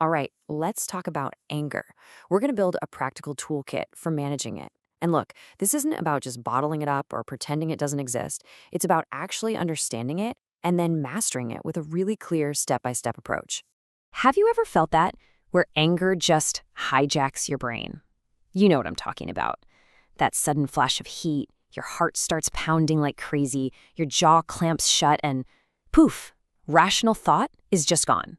All right, let's talk about anger. We're going to build a practical toolkit for managing it. And look, this isn't about just bottling it up or pretending it doesn't exist. It's about actually understanding it and then mastering it with a really clear step-by-step approach. Have you ever felt that, where anger just hijacks your brain? You know what I'm talking about. That sudden flash of heat, your heart starts pounding like crazy, your jaw clamps shut, and poof, rational thought is just gone.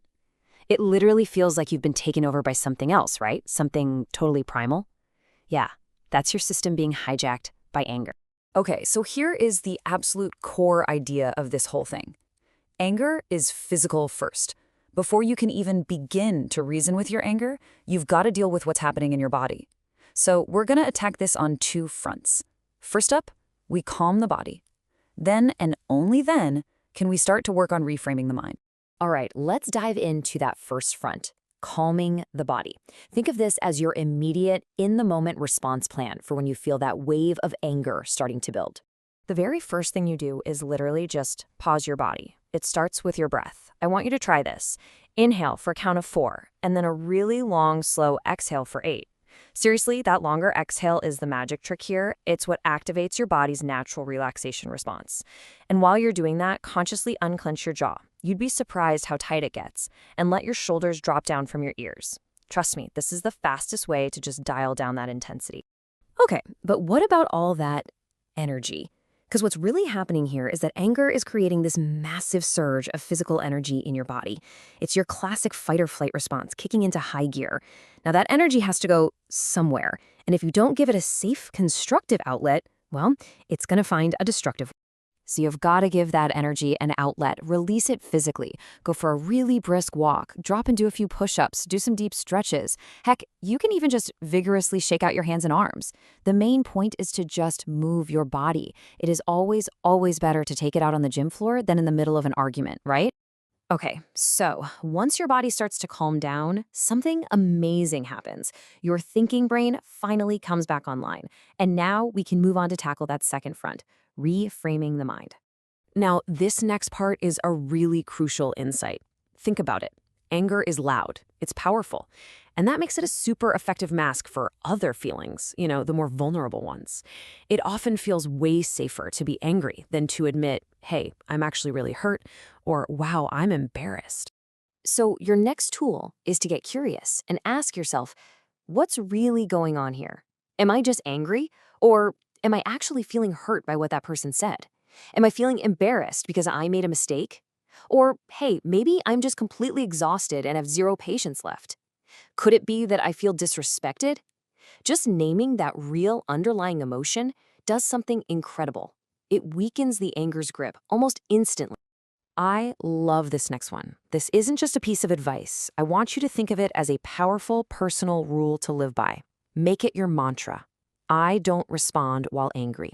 It literally feels like you've been taken over by something else, right? Something totally primal. Yeah, that's your system being hijacked by anger. Okay, so here is the absolute core idea of this whole thing. Anger is physical first. Before you can even begin to reason with your anger, you've got to deal with what's happening in your body. So we're going to attack this on two fronts. First up, we calm the body. Then, and only then, can we start to work on reframing the mind. All right, let's dive into that first front, calming the body. Think of this as your immediate, in-the-moment response plan for when you feel that wave of anger starting to build. The very first thing you do is literally just pause your body. It starts with your breath. I want you to try this. Inhale for a count of 4, and then a really long, slow exhale for 8. Seriously, that longer exhale is the magic trick here. It's what activates your body's natural relaxation response. And while you're doing that, consciously unclench your jaw. You'd be surprised how tight it gets, and let your shoulders drop down from your ears. Trust me, this is the fastest way to just dial down that intensity. Okay, but what about all that energy? Because what's really happening here is that anger is creating this massive surge of physical energy in your body. It's your classic fight or flight response kicking into high gear. Now that energy has to go somewhere, and if you don't give it a safe, constructive outlet, well, it's going to find a destructive one. So you've got to give that energy an outlet, release it physically. Go for a really brisk walk, drop and do a few push-ups, do some deep stretches. Heck, you can even just vigorously shake out your hands and arms. The main point is to just move your body. It is always, always better to take it out on the gym floor than in the middle of an argument, right? Okay, so once your body starts to calm down, something amazing happens. Your thinking brain finally comes back online. And now we can move on to tackle that second front, reframing the mind. Now, this next part is a really crucial insight. Think about it. Anger is loud, it's powerful, and that makes it a super effective mask for other feelings, the more vulnerable ones. It often feels way safer to be angry than to admit, hey, I'm actually really hurt, or wow, I'm embarrassed. So your next tool is to get curious and ask yourself, what's really going on here? Am I just angry, or am I actually feeling hurt by what that person said? Am I feeling embarrassed because I made a mistake? Or, hey, maybe I'm just completely exhausted and have zero patience left. Could it be that I feel disrespected? Just naming that real underlying emotion does something incredible. It weakens the anger's grip almost instantly. I love this next one. This isn't just a piece of advice. I want you to think of it as a powerful personal rule to live by. Make it your mantra. I don't respond while angry.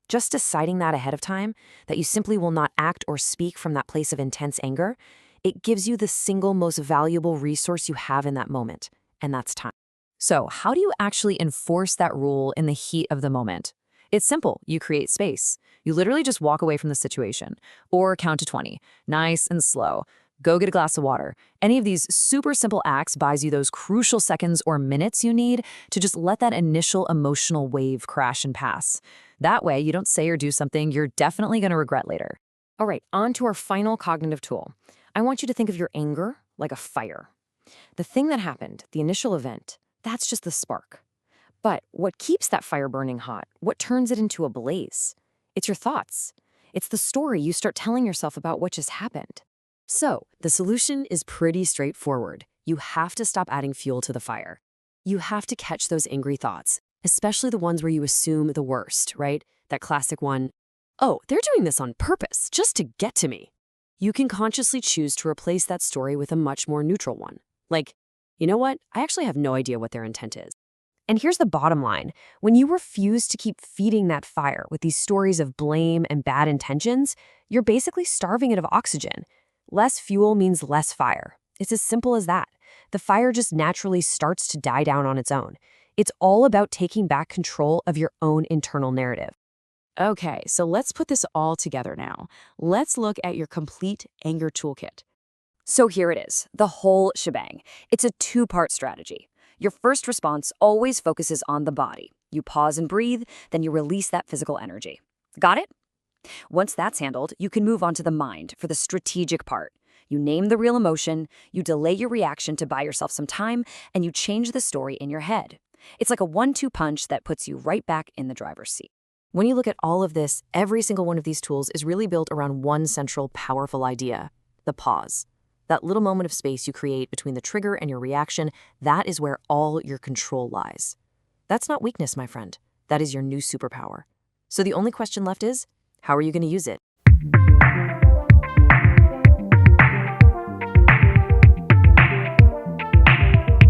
Just deciding that ahead of time, that you simply will not act or speak from that place of intense anger, it gives you the single most valuable resource you have in that moment, and that's time. So how do you actually enforce that rule in the heat of the moment? It's simple. You create space. You literally just walk away from the situation, or count to 20, nice and slow. Go get a glass of water. Any of these super simple acts buys you those crucial seconds or minutes you need to just let that initial emotional wave crash and pass. That way, you don't say or do something you're definitely going to regret later. All right, on to our final cognitive tool. I want you to think of your anger like a fire. The thing that happened, the initial event, that's just the spark. But what keeps that fire burning hot, what turns it into a blaze? It's your thoughts. It's the story you start telling yourself about what just happened. So, the solution is pretty straightforward. You have to stop adding fuel to the fire. You have to catch those angry thoughts, especially the ones where you assume the worst, right? That classic one, oh, they're doing this on purpose, just to get to me. You can consciously choose to replace that story with a much more neutral one. Like, you know what? I actually have no idea what their intent is. And here's the bottom line. When you refuse to keep feeding that fire with these stories of blame and bad intentions, you're basically starving it of oxygen. Less fuel means less fire. It's as simple as that. The fire just naturally starts to die down on its own. It's all about taking back control of your own internal narrative. Okay, so let's put this all together now. Let's look at your complete anger toolkit. So here it is, the whole shebang. It's a two-part strategy. Your first response always focuses on the body. You pause and breathe, then you release that physical energy. Got it? Once that's handled, you can move on to the mind for the strategic part. You name the real emotion, you delay your reaction to buy yourself some time, and you change the story in your head. It's like a 1-2 punch that puts you right back in the driver's seat. When you look at all of this, every single one of these tools is really built around one central, powerful idea: the pause. That little moment of space you create between the trigger and your reaction, that is where all your control lies. That's not weakness, my friend. That is your new superpower. So the only question left is, how are you going to use it?